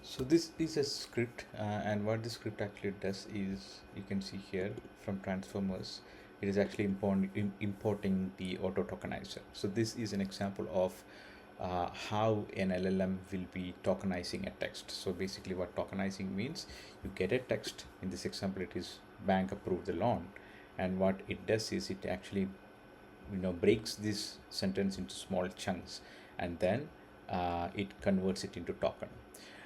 So this is a script, and what the script actually does is, you can see here from transformers, it is actually importing the auto tokenizer. So this is an example of how an LLM will be tokenizing a text. So basically what tokenizing means, you get a text. In this example, it is bank approved the loan. And what it does is it actually breaks this sentence into small chunks, and then it converts it into token.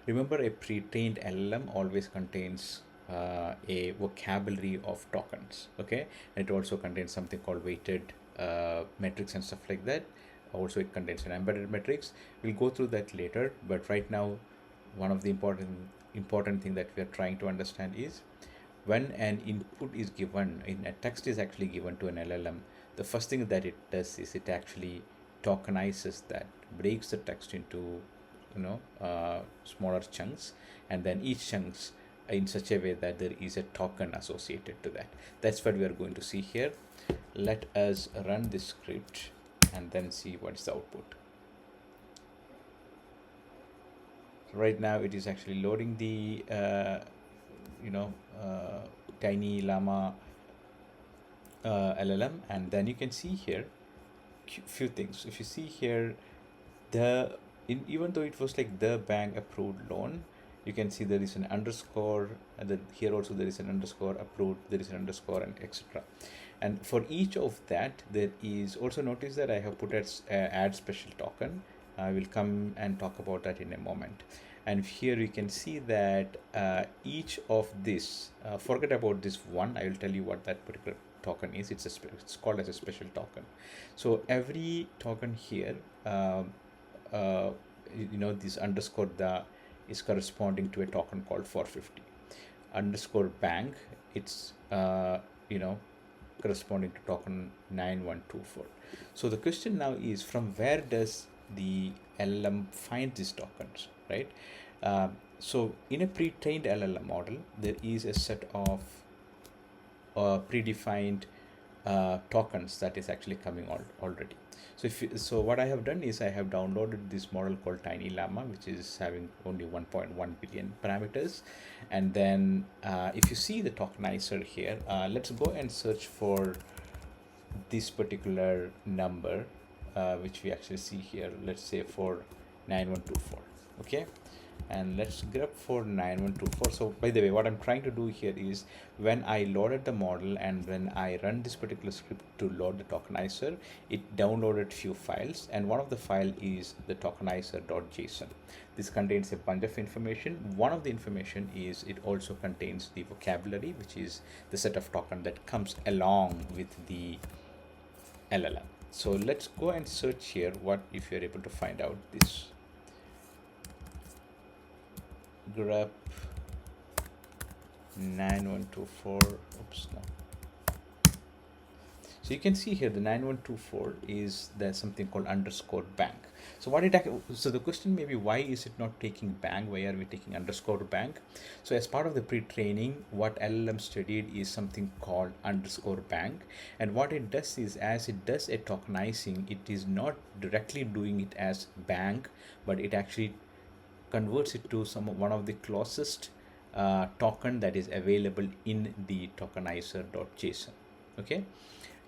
Remember, a pre-trained LLM always contains a vocabulary of tokens. Okay, and it also contains something called weighted metrics and stuff like that. Also, it contains an embedded metrics. We'll go through that later, but right now, one of the important thing that we are trying to understand is, when an input is given, in a text is actually given to an LLM, the first thing that it does is it actually tokenizes that, breaks the text into smaller chunks, and then each chunks in such a way that there is a token associated to that. That's what we are going to see here. Let us run this script and then see what is the output. Right now it is actually loading the you know tiny llama LLM, and then you can see here few things. If you see here, even though it was like the bank approved loan, you can see there is an underscore, and then here also there is an underscore approved, there is an underscore, and etc. And for each of that, there is also, notice that I have put as add special token. I will come and talk about that in a moment. And here you can see that each of this, forget about this one, I will tell you what that particular token is. It's called as a special token. So every token here, uh, this underscore the is corresponding to a token called 450. Underscore bank, it's corresponding to token 9124. So the question now is, from where does the LLM find these tokens, right? So in a pre-trained LLM model, there is a set of predefined tokens that is actually coming already. So what I have done is I have downloaded this model called Tiny Llama, which is having only 1.1 billion parameters. And then if you see the tokenizer here, let's go and search for this particular number, which we actually see here. Let's say for 9124. Okay, and let's grab for 9124. So by the way, what I'm trying to do here is, when I loaded the model and when I run this particular script to load the tokenizer, it downloaded few files, and one of the file is the tokenizer.json. This contains a bunch of information. One of the information is, it also contains the vocabulary, which is the set of token that comes along with the LLM. So let's go and search here. What if you're able to find out this grep 9124. Oops, no. So you can see here the 9124 is there's something called underscore bank. So so the question may be, why is it not taking bank? Why are we taking underscore bank? So as part of the pre-training, what LLM studied is something called underscore bank. And what it does is, as it does a tokenizing, it is not directly doing it as bank, but it actually converts it to one of the closest token that is available in the tokenizer.json. Okay,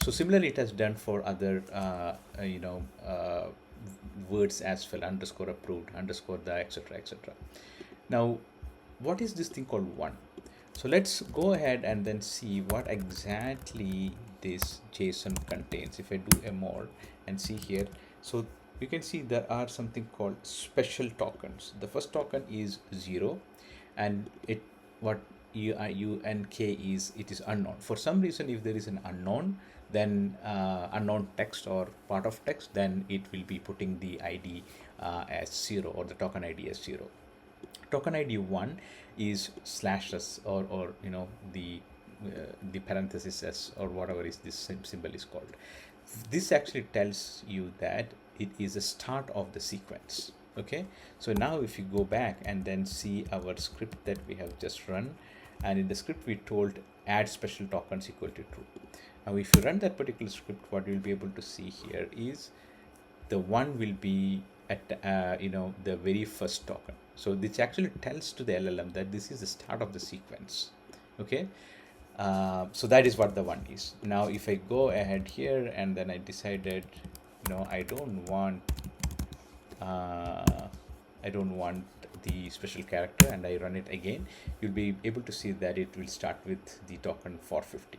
so similarly it has done for other words as well, underscore approved, underscore the, etc, etc. Now what is this thing called one? So let's go ahead and then see what exactly this JSON contains. If I do a more and see here, so you can see there are something called special tokens. The first token is 0, and what UNK is, it is unknown. For some reason, if there is an unknown, then unknown text or part of text, then it will be putting the ID as 0, or the token ID as 0. Token ID 1 is /s, or the parenthesis s, or whatever is this symbol is called. This actually tells you that it is the start of the sequence. Okay, so now if you go back and then see our script that we have just run, and in the script we told add special tokens equal to true. Now if you run that particular script, what you'll be able to see here is the one will be at the very first token. So this actually tells to the LLM that this is the start of the sequence. Okay. So that is what the one is. Now if I go ahead here and then I decided, I don't want uh, I don't want the special character, and I run it again, you'll be able to see that it will start with the token 450.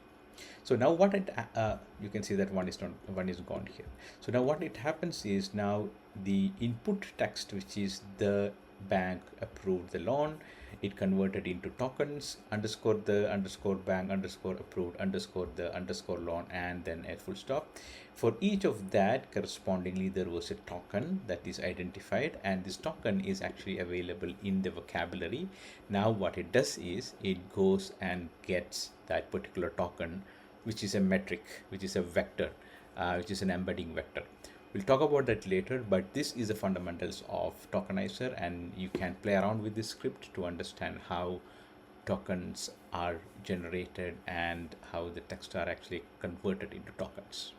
So now what you can see that one is gone here. So now what it happens is, now the input text, which is the bank approved the loan, it converted into tokens underscore the underscore bank underscore approved underscore the underscore loan, and then a full stop. For each of that, correspondingly there was a token that is identified, and this token is actually available in the vocabulary. Now what it does is it goes and gets that particular token, which is a metric, which is a vector, which is an embedding vector. We'll talk about that later, but this is the fundamentals of Tokenizer, and you can play around with this script to understand how tokens are generated and how the text are actually converted into tokens.